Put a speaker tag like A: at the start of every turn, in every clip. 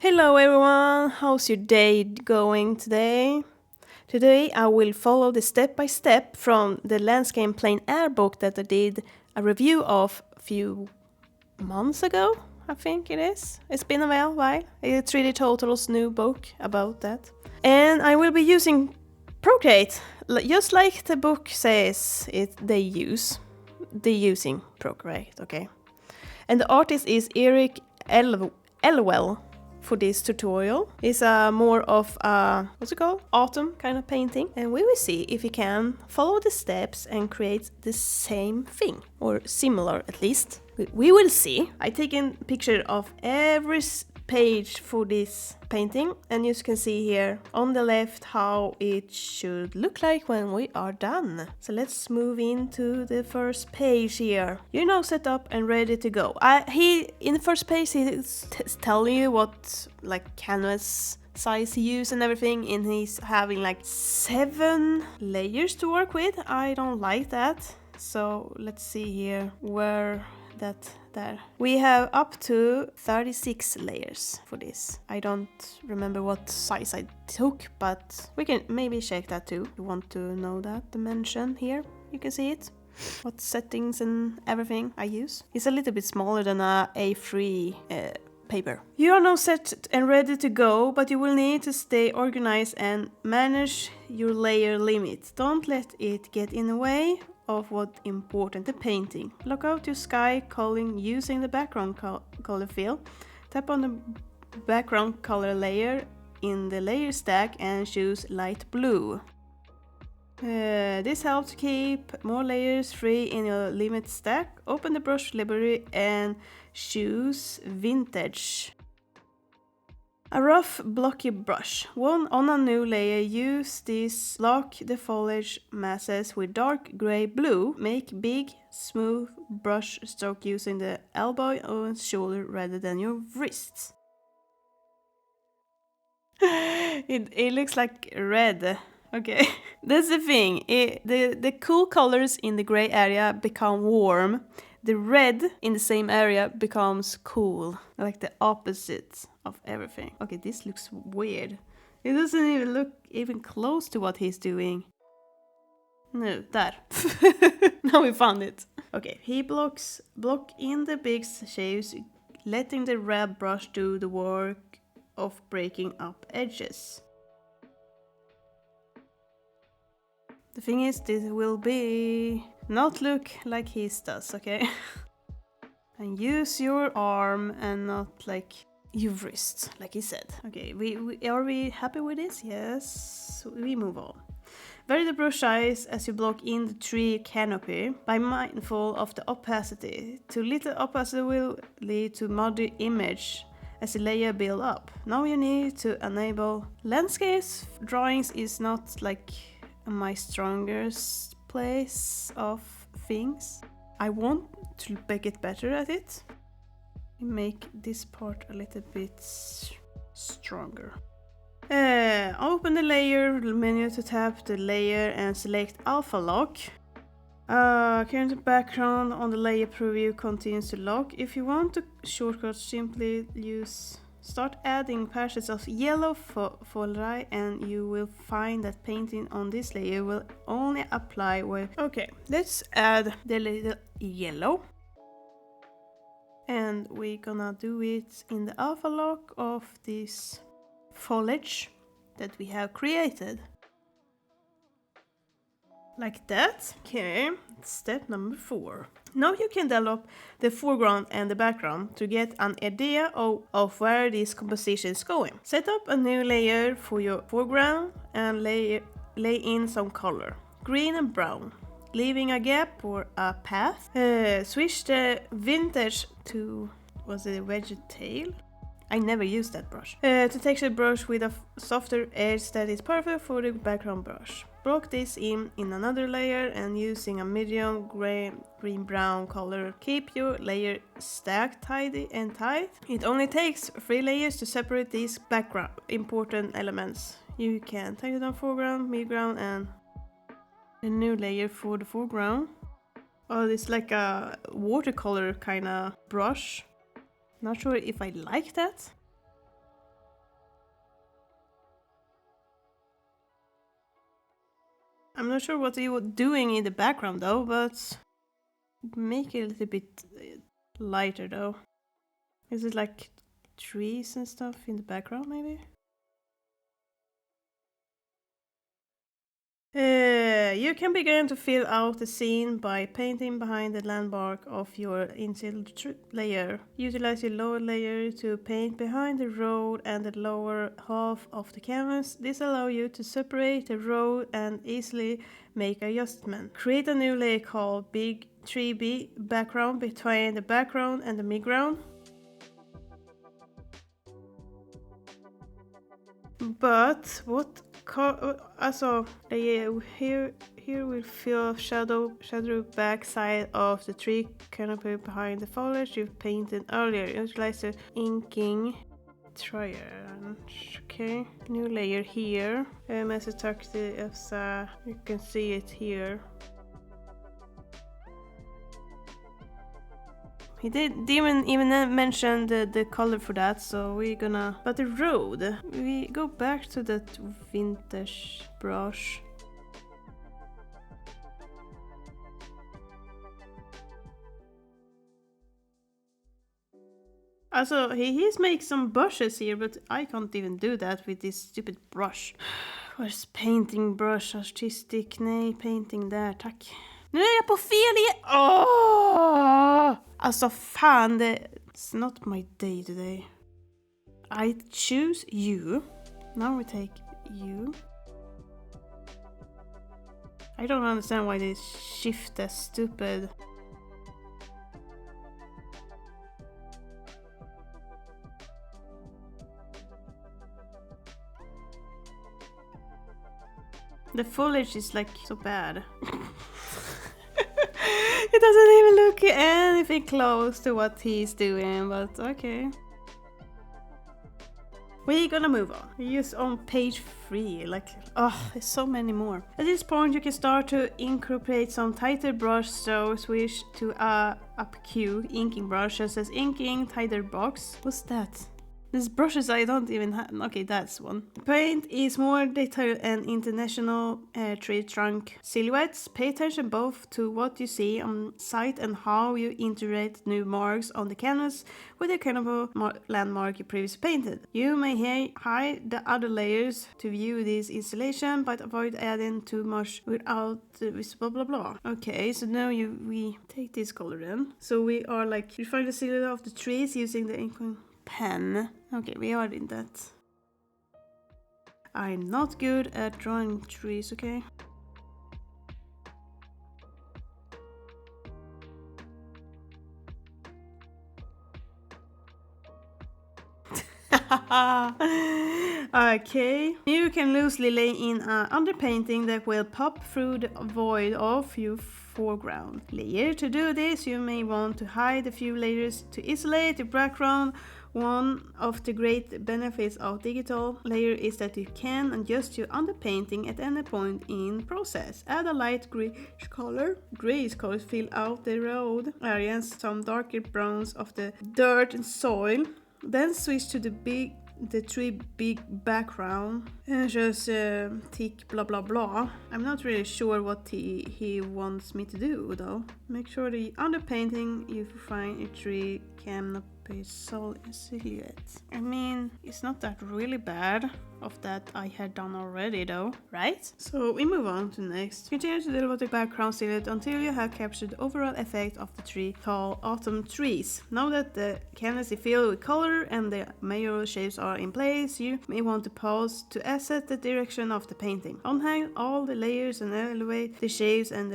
A: Hello everyone, how's your day going today? Today I will follow the step by step from the landscape Plein Air book that I did a review of a few months ago, I think it is. It's been a while. It's really Total's new book about that. And I will be using Procreate, just like the book says they're using Procreate, okay? And the artist is Eric Elwell for this tutorial. It's more of a, what's it called? Autumn kind of painting. And we will see if we can follow the steps and create the same thing, or similar at least. We will see. I taken picture of every page for this painting, and you can see here on the left how it should look like when we are done. So let's move into the first page here. You're now set up and ready to go. In the first page he's telling you what like canvas size he used and everything, and he's having like 7 layers to work with. I don't like that. So let's see here where that there. We have up to 36 layers for this. I don't remember what size I took, but we can maybe check that too. You want to know that dimension here? You can see it. What settings and everything I use. It's a little bit smaller than a A3 paper. You are now set and ready to go, but you will need to stay organized and manage your layer limit. Don't let it get in the way of what's important in painting. Lock out your sky culling using the background color fill. Tap on the background color layer in the layer stack and choose light blue. This helps keep more layers free in your limit stack. Open the brush library and choose vintage. A rough blocky brush. On a new layer, use this block the foliage masses with dark gray blue. Make big, smooth brush stroke using the elbow or shoulder rather than your wrists. It looks like red. Okay, that's the thing. The cool colors in the gray area become warm. The red in the same area becomes cool, like the opposite of everything. Okay, this looks weird. It doesn't even look even close to what he's doing. No, there. Now we found it. Okay, he block in the big shapes, letting the red brush do the work of breaking up edges. The thing is, this will be not look like his does, okay? And use your arm and not like your wrist, like he said. Okay, are we happy with this? Yes, we move on. Vary the brush size as you block in the tree canopy. Be mindful of the opacity. Too little opacity will lead to muddy image as the layer build up. Now you need to enable landscapes. Drawings is not like my strongest place of things. I want to get better at it. Make this part a little bit stronger. Open the layer menu to tap the layer and select alpha lock. Current background on the layer preview continues to lock. If you want to shortcut, simply start adding patches of yellow foliage and you will find that painting on this layer will only apply where... Okay, let's add the little yellow. And we're gonna do it in the alpha lock of this foliage that we have created. Like that. Okay, step number 4. Now you can develop the foreground and the background to get an idea of where this composition is going. Set up a new layer for your foreground and lay in some color, green and brown, leaving a gap or a path. Switch the vintage to, was it a vegetable? I never used that brush. To texture brush with a softer edge that is perfect for the background brush. Block this in another layer and using a medium green-brown color. Keep your layer stacked tidy and tight. It only takes 3 layers to separate these background important elements. You can take it on foreground, midground, and a new layer for the foreground. Oh, it's like a watercolor kind of brush. Not sure if I like that. I'm not sure what you were doing in the background though, but make it a little bit lighter though. Is it like trees and stuff in the background maybe? You can begin to fill out the scene by painting behind the landmark of your infill layer. Utilize your lower layer to paint behind the road and the lower half of the canvas. This allows you to separate the road and easily make adjustments. Create a new layer called Big 3B background between the background and the midground. But what also here we feel shadow backside of the tree canopy behind the foliage you've painted earlier. Utilize the inking triangle. Okay, new layer here. You can see it here. He didn't even mention the color for that, so we're gonna... But the road, we go back to that vintage brush. Also, he's make some brushes here, but I can't even do that with this stupid brush. Where's painting brush? Artistic? Nej, painting där, tack. Nu är jag på fel igen! Åh! Alltså fan, it's not my day today. I choose you. Now we take you. I don't understand why they shift that stupid... The foliage is like so bad. It doesn't even look anything close to what he's doing, but okay. We're gonna move on. We're just on page 3, like, there's so many more. At this point you can start to incorporate some tighter brush strokes. Switch to up Q inking brush that says inking tighter box. What's that? These brushes I don't even have. Okay, that's one. Paint is more detailed and international tree trunk silhouettes. Pay attention both to what you see on site and how you integrate new marks on the canvas with the kind of landmark you previously painted. You may hide the other layers to view this installation, but avoid adding too much without blah blah blah. Okay, so now we take this color in. So we are like, refine the silhouette of the trees using the ink pen. Okay, we are in that. I'm not good at drawing trees, okay? Okay. You can loosely lay in an underpainting that will pop through the void of your foreground layer. To do this, you may want to hide a few layers to isolate the background. One of the great benefits of digital layer is that you can adjust your underpainting at any point in process. Add a light grayish color. Grayish colors fill out the road areas, some darker browns of the dirt and soil. Then switch to the tree big background and just tick blah blah blah. I'm not really sure what he wants me to do though. Make sure the underpainting you find a tree cannot be silhouette. I mean, it's not that really bad of that I had done already though, right? So we move on to next. Continue to develop the background silhouette until you have captured the overall effect of the tree called autumn trees. Now that the canvas is filled with color and the major shapes are in place, you may want to pause to assess the direction of the painting. Unhang all the layers and elevate the shapes and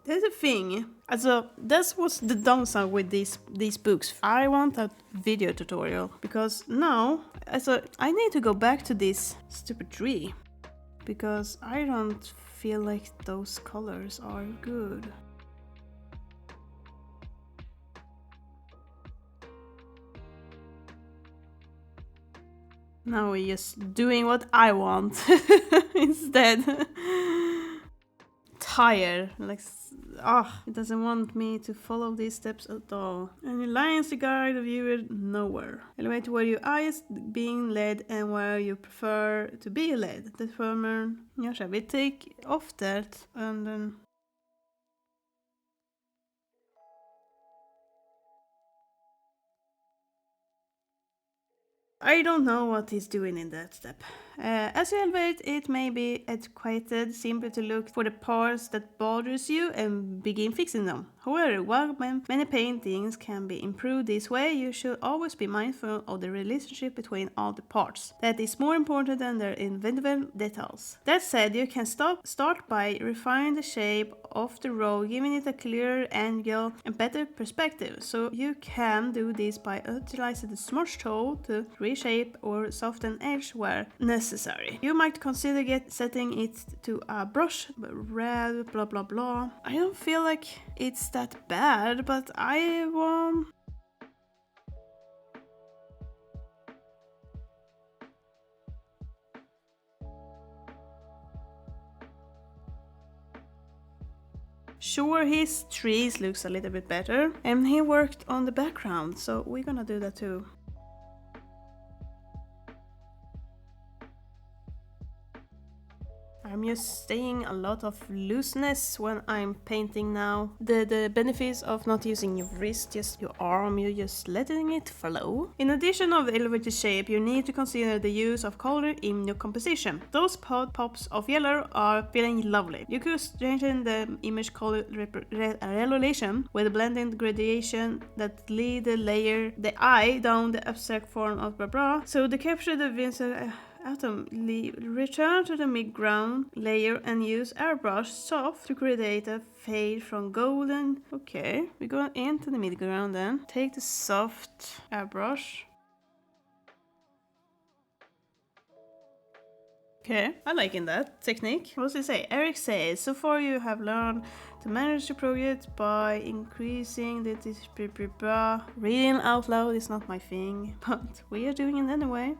A: there's a thing. Also, that's what's the downside with these books. I want a video tutorial because now, I need to go back to this stupid tree because I don't feel like those colors are good. Now we're just doing what I want instead. tired. Like, it doesn't want me to follow these steps at all. Any lines to guide the viewer? Nowhere. Elevate where your eye is being led and where you prefer to be led. Determine. Ja, we take off that and then... I don't know what he's doing in that step. As you elevate, it may be educated simply to look for the parts that bothers you and begin fixing them. However, while many paintings can be improved this way, you should always be mindful of the relationship between all the parts. That is more important than their individual details. That said, you can start by refining the shape of the row, giving it a clearer angle and better perspective. So you can do this by utilizing the smudge tool to reshape or soften edge where necessary. You might consider setting it to a brush, red, blah blah blah. I don't feel like it's that bad, but I want... Sure, his trees looks a little bit better, and he worked on the background, so we're gonna do that too. I'm just staying a lot of looseness when I'm painting now. The benefits of not using your wrist, just your arm, you're just letting it flow. In addition of the elevated shape, you need to consider the use of color in your composition. Those pops of yellow are feeling lovely. You could strengthen the image color relation with a blending gradation that lead the eye down the abstract form of blah blah. So to capture the Vincent atom, return to the mid-ground layer and use airbrush soft to create a fade from golden. Okay, we go into the mid-ground then. Take the soft airbrush. Okay, I liking that technique. What does it say? Eric says, so far you have learned to manage the project by increasing the reading out loud is not my thing, but we are doing it anyway.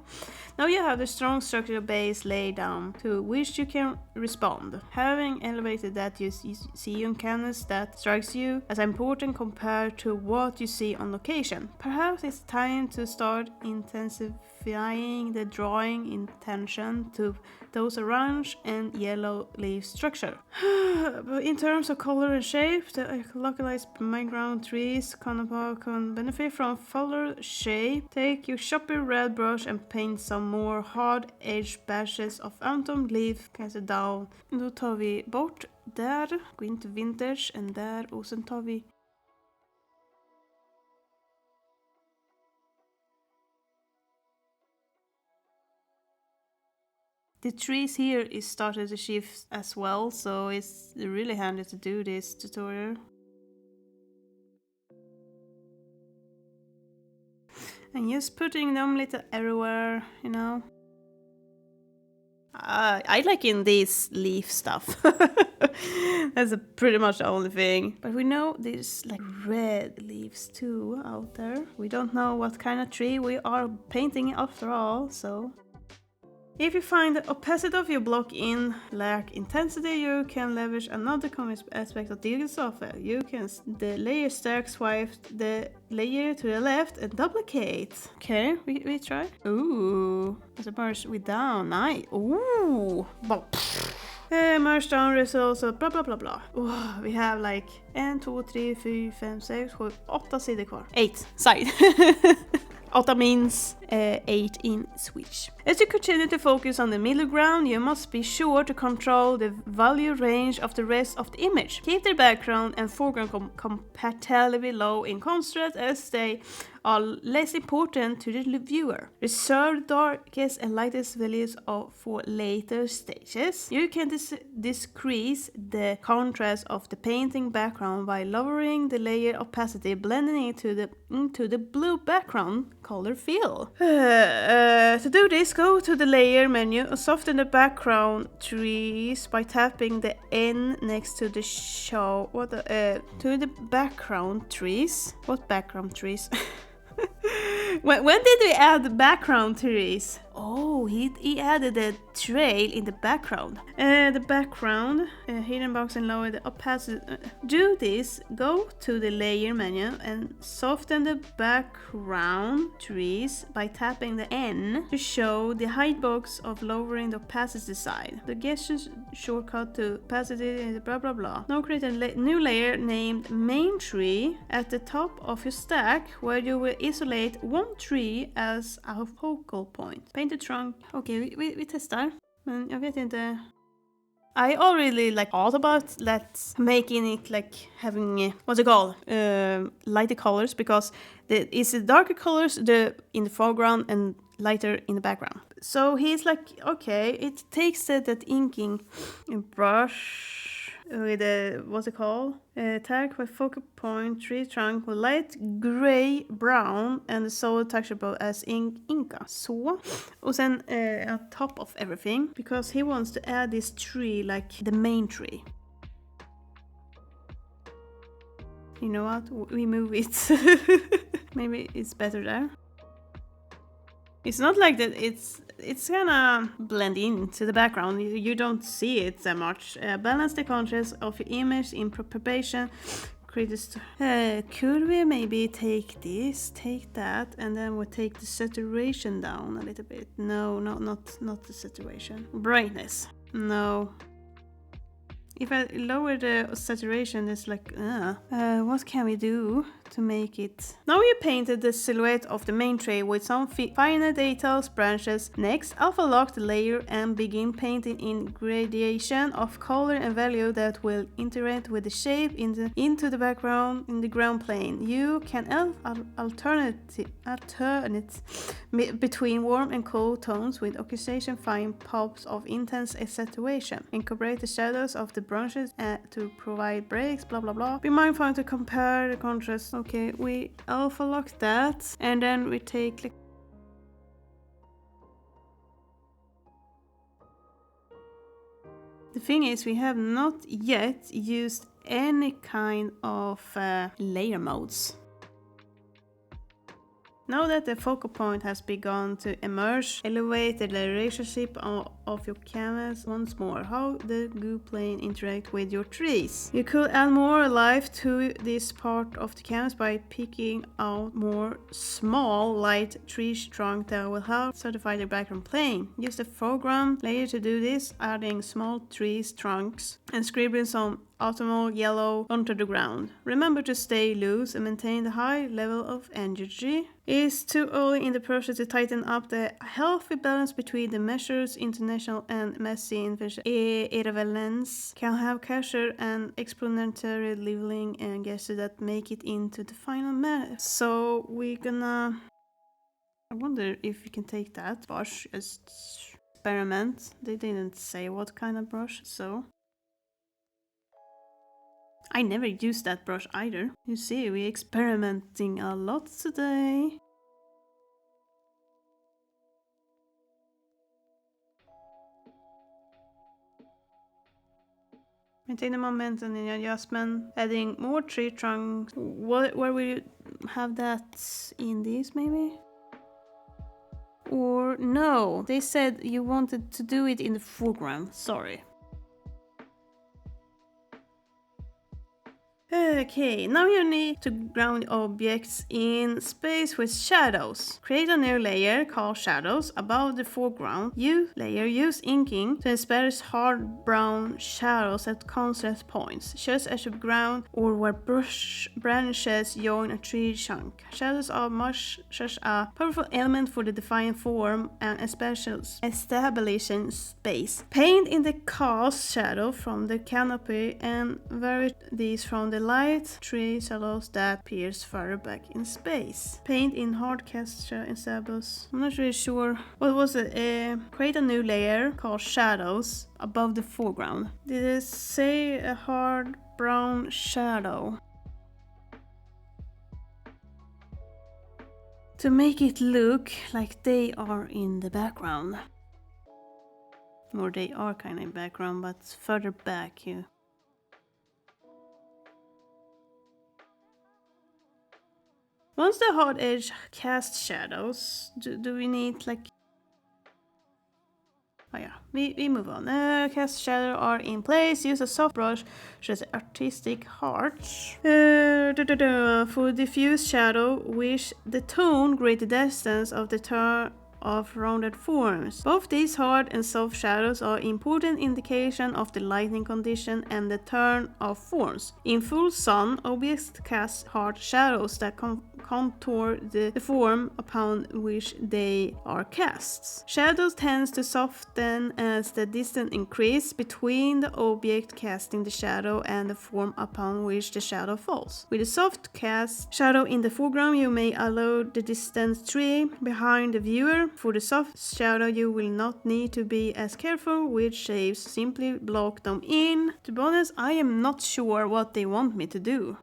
A: Now you have the strong structural base laid down to which you can respond. Having elevated that, you see on canvas that strikes you as important compared to what you see on location. Perhaps it's time to start intensifying the drawing intention to those orange and yellow leaf structure. But in terms of color and shape, the localized background trees can benefit from fuller shape. Take your choppy red brush and paint some more hard edge batches of autumn leaf kanske down. Då tar vi bort där, går in till vintage and där och sen tar vi the trees here is started to shift as well, so it's really handy to do this tutorial. And just putting them little everywhere, you know. I like in this leaf stuff. That's pretty much the only thing. But we know there's like red leaves too out there. We don't know what kind of tree we are painting after all, so... If you find the opacity of your block in lack intensity, you can leverage another common aspect of digital software. You can the layer stack, swipe the layer to the left and duplicate. Okay, we try. Ooh, as a merge with down. Nice. Ooh. Merge down results, blah blah blah blah. Oh, we have like 1, 2, 3, 4, 5, 6, 7, 8 sidor kvar. 8 side. 8 means 8 in Swedish. As you continue to focus on the middle ground, you must be sure to control the value range of the rest of the image. Keep the background and foreground comparatively low in contrast as they are less important to the viewer. Reserve the darkest and lightest values for later stages. You can decrease the contrast of the painting background by lowering the layer opacity, blending it into the blue background color fill. To do this, go to the layer menu and soften the background trees by tapping the N next to the to the background trees. What background trees? When did we add background trees? Oh, he added a trail in the background. Hidden box and lower the opacity. Do this, go to the layer menu and soften the background trees by tapping the N to show the height box of lowering the opacity side. The gesture shortcut to opacity is blah blah blah. Now create a new layer named main tree at the top of your stack where you will isolate one tree as a focal point. Paint the trunk. Okej, vi testar. Men jag vet inte. I already thought about making it having what's it called? Lighter colors, because it's the darker colors in the foreground and lighter in the background. So he's okay, it takes that inking brush with what's it called? Tag with focal point, tree trunk with light gray brown and solid texture as Inka. Så. Och sen on top of everything, because he wants to add this tree like the main tree. You know what? We move it. Maybe it's better there. It's not like that. It's gonna blend into the background. You don't see it that much. Balance the contrast of your image in preparation. Could we maybe take this, take that, and then we'll take the saturation down a little bit? No, not the saturation. Brightness. No. If I lower the saturation, it's what can we do to make it? Now you painted the silhouette of the main tree with some finer details, branches. Next, alpha lock the layer and begin painting in gradation of color and value that will interact with the shape into the background in the ground plane. You can alternate between warm and cold tones with occasional fine pops of intense saturation. Incorporate the shadows of the branches to provide breaks, blah blah blah. Be mindful to compare the contrast. Okay, we alpha lock that, and then we take the thing is, we have not yet used any kind of layer modes. Now that the focal point has begun to emerge, elevate the relationship of your canvas once more. How the goo plane interact with your trees. You could add more life to this part of the canvas by picking out more small light tree trunk that will help certify the background plane. Use the foreground layer to do this, adding small trees trunks and scribbling some autumnal yellow onto the ground. Remember to stay loose and maintain the high level of energy. It's too early in the process to tighten up the healthy balance between the measures. International and messy irrelevance can have casual and exponential leveling and guesses that make it into the final mess. So we're gonna... I wonder if we can take that brush as experiment. They didn't say what kind of brush, so... I never used that brush either. You see, we're experimenting a lot today. Maintain the momentum in adjustment, adding more tree trunks. Where will you have that in this maybe? Or no, they said you wanted to do it in the foreground, sorry. Okay, now you need to ground objects in space with shadows. Create a new layer called shadows above the foreground. Use inking to establish hard brown shadows at contrast points, just as your ground or where branches join a tree trunk. Shadows are much such a powerful element for the defining form and establishing space. Paint in the cast shadow from the canopy and vary these from the light tree shadows that appears further back in space. Paint in hard cast establish. I'm not really sure. What was it? Create a new layer called shadows above the foreground. Did it say a hard brown shadow? To make it look like they are in the background. Or they are kind of in background, but further back you. Once the hard edge cast shadows, do we need Oh yeah, we move on. Cast shadow are in place. Use a soft brush, which is artistic heart. For diffuse shadow, wish the tone greater distance of the turn of rounded forms. Both these hard and soft shadows are important indication of the lighting condition and the turn of forms. In full sun, objects cast hard shadows that contour the form upon which they are cast. Shadows tends to soften as the distance increases between the object casting the shadow and the form upon which the shadow falls. With a soft cast shadow in the foreground, you may allow the distance tree behind the viewer. For the soft shadow, you will not need to be as careful with shapes, simply block them in. To be honest, I am not sure what they want me to do.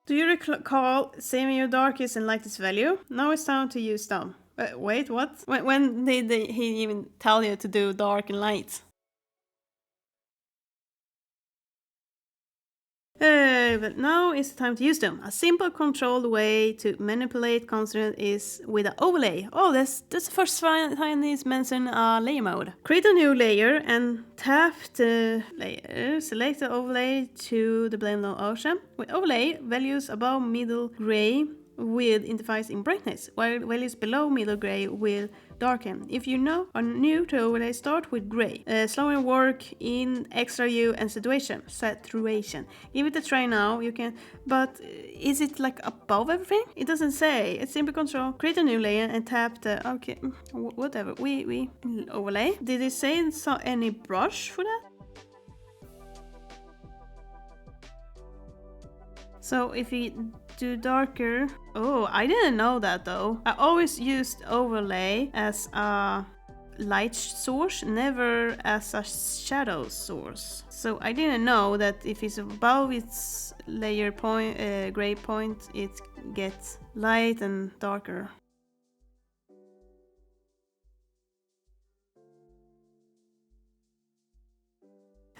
A: Do you recall saving your darkest and lightest value? Now it's time to use them. Wait, what? When did he even tell you to do dark and light? But now it's time to use them. A simple controlled way to manipulate constraint is with an overlay. Oh, that's the first time he's mentioned layer mode. Create a new layer and tap the layer. Select the overlay to the blend of ocean. With overlay, values above middle gray will intensify in brightness, while values below middle gray will darken. If you are new to overlay, start with gray. Slowing work in extra hue and saturation. Give it a try now. You can, but is it like above everything? It doesn't say. It's simple control. Create a new layer and tap the whatever. We overlay. Did it say any brush for that? So if we do darker, oh, I didn't know that though. I always used overlay as a light source, never as a shadow source. So I didn't know that if it's above its layer point, gray point, it gets light and darker.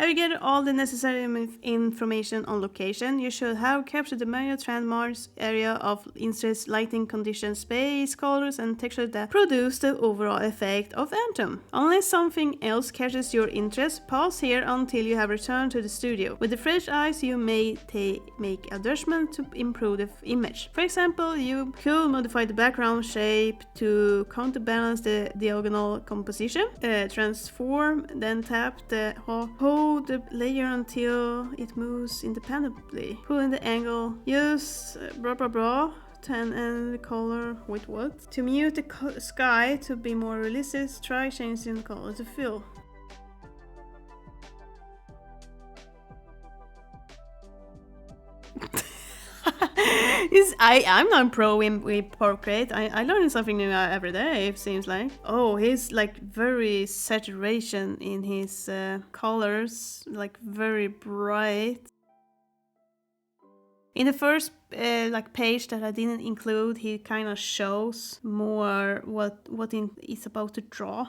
A: Have you gathered all the necessary information on location? You should have captured the major landmarks, area of interest, lighting conditions, space, colors, and textures that produce the overall effect of Anthem. Unless something else catches your interest, pause here until you have returned to the studio. With the fresh eyes, you may make adjustments to improve the image. For example, you could modify the background shape to counterbalance the diagonal composition. Transform, then tap the hold the layer until it moves independently. Pull in the angle. Use tan and the color with what? To mute the sky to be more realistic, try changing the color to fill. I'm not pro with Procreate. I learn something new every day, it seems like. Oh, he's like very saturation in his colors, like very bright. In the first page that I didn't include, he kind of shows more what he's about to draw.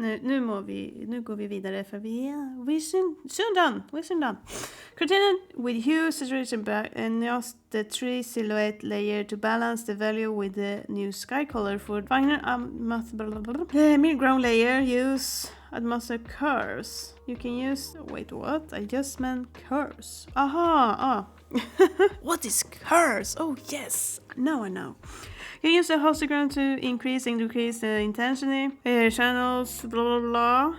A: Nu går vi vidare för we're soon done. Continue with hue, saturation back and just the tree silhouette layer to balance the value with the new sky color. For finer mid-ground layer, use atmospheric curves. You can use, wait, what? I just meant curves. Aha, What is curves? Oh yes, now I know. You use the histogram to increase and decrease the intensity, channels, blah blah blah.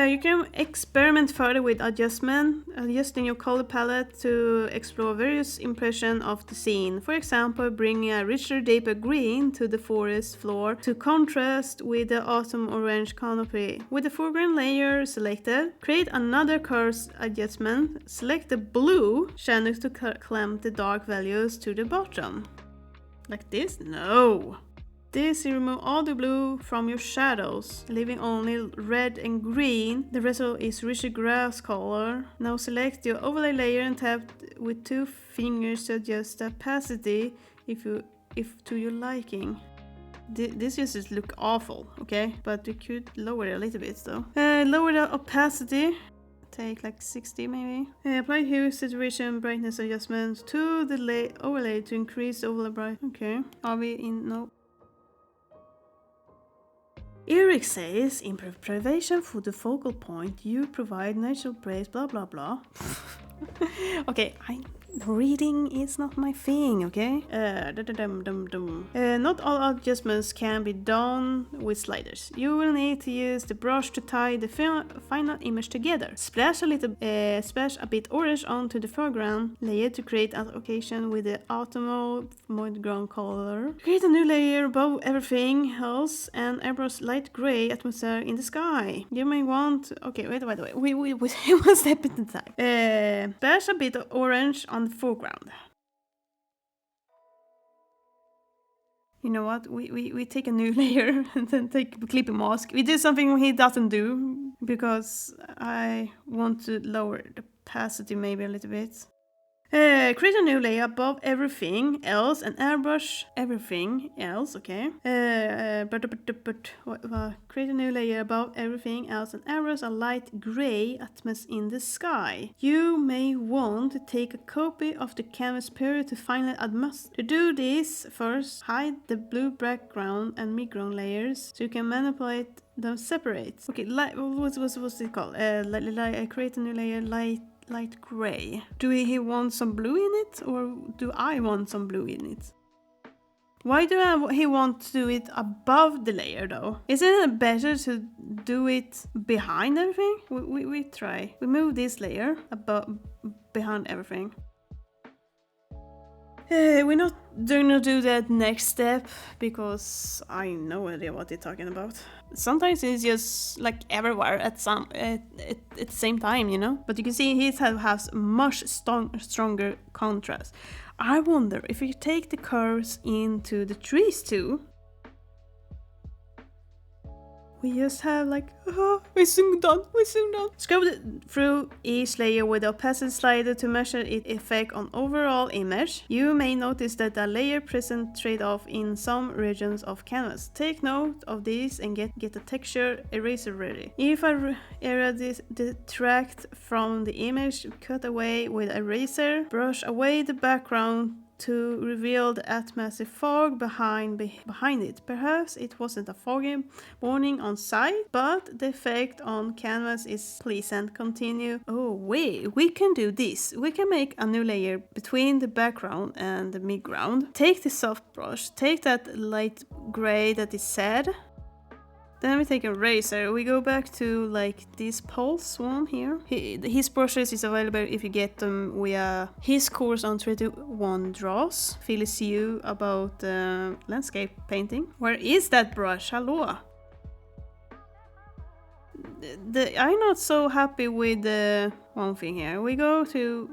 A: You can experiment further with adjusting your color palette to explore various impressions of the scene. For example, bring a richer, deeper green to the forest floor to contrast with the autumn orange canopy. With the foreground layer selected, create another curves adjustment. Select the blue channels to clamp the dark values to the bottom. Like this? No! This, you remove all the blue from your shadows, leaving only red and green. The result is richer grass color. Now select your overlay layer and tap with 2 fingers to adjust the opacity. If you if to your liking. This just look awful, okay? But we could lower it a little bit though. Lower the opacity. Take like 60 maybe. Apply hue, saturation, brightness adjustments to the overlay to increase the overlay bright. Okay. Are we in? No. Eric says, in preparation for the focal point, you provide natural praise, blah blah blah. Okay, reading is not my thing, okay? Not all adjustments can be done with sliders. You will need to use the brush to tie the final image together. Splash a bit orange onto the foreground layer to create an occasion with the autumnal ground color. Create a new layer above everything else and airbrush light gray atmosphere in the sky. You may want... Okay, wait. We one step at a time. Splash a bit of orange on the foreground. You know what? We take a new layer and then take a clipping mask. We do something he doesn't do because I want to lower the opacity maybe a little bit. Create a new layer above everything else and airbrush everything else, okay? Create a new layer above everything else and airbrush a light gray atmosphere in the sky. You may want to take a copy of the canvas period to finally adjust. To do this, first hide the blue background and midground layers so you can manipulate them separate. Okay, what's it called? Create a new layer, light gray. Do he want some blue in it, or do I want some blue in it? Why do he want to do it above the layer though? Isn't it better to do it behind everything? We try. We move this layer behind everything. We're not gonna do that next step because I have no idea what they're talking about. Sometimes it's just like everywhere at the same time, you know. But you can see his has much stronger contrast. I wonder if you take the curves into the trees too. We just have like, we're soon done. Scrub through each layer with the opacity slider to measure its effect on overall image. You may notice that the layer present trade-off in some regions of canvas. Take note of these and get the texture eraser ready. If a area detract from the image, cut away with eraser. Brush away the background to reveal the atmospheric fog behind it. Perhaps it wasn't a foggy morning on site, but the effect on canvas is pleasant. Continue. Oh wait, we can do this. We can make a new layer between the background and the midground. Take the soft brush, take that light gray that is said. Then we take a eraser. We go back to like this pulse one here. His brushes is available if you get them via his course on 31 Draws. Phyllis you about landscape painting. Where is that brush? Hello. I'm not so happy with the one thing here. We go to...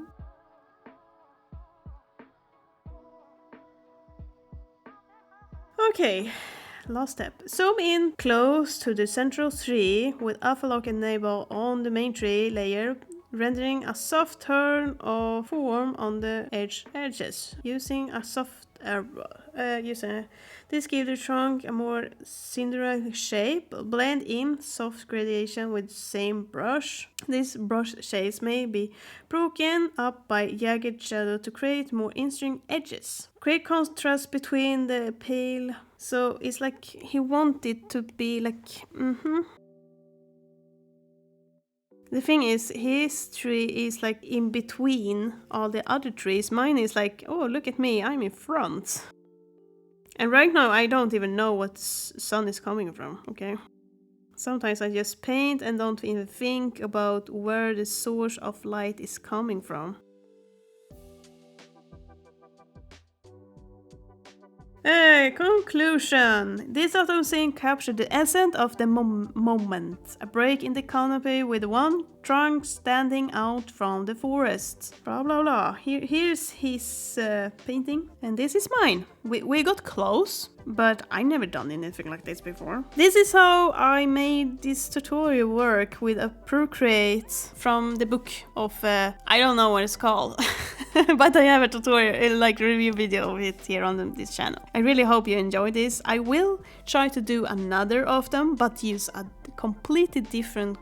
A: Okay. Last step. Zoom in close to the central tree with alpha lock enabled on the main tree layer, rendering a soft turn of form on the edges. Using a soft this gives the trunk a more cylindrical shape. Blend in soft gradation with the same brush. These brush shades may be broken up by jagged shadow to create more interesting edges. Create contrast between the pale. So it's like he wanted to be like, The thing is, his tree is like in between all the other trees. Mine is like, oh, look at me, I'm in front. And right now I don't even know what sun is coming from, okay? Sometimes I just paint and don't even think about where the source of light is coming from. Conclusion. This autumn scene captured the essence of the moment. A break in the canopy with one trunk standing out from the forest. Blah blah blah. Here's his painting, and this is mine. We got close, but I never done anything like this before. This is how I made this tutorial work with a Procreate from the book of I don't know what it's called. but I have a tutorial, like review video of it here on this channel. I really hope you enjoy this. I will try to do another of them, but use a completely different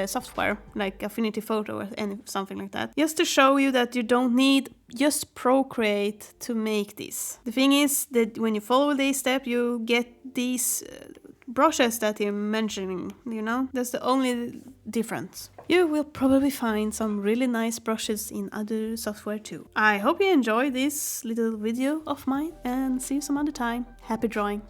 A: software, like Affinity Photo or something like that, just to show you that you don't need just Procreate to make this. The thing is that when you follow this step, you get these brushes that I'm mentioning, you know? That's the only difference. You will probably find some really nice brushes in other software too. I hope you enjoy this little video of mine, and see you some other time. Happy drawing!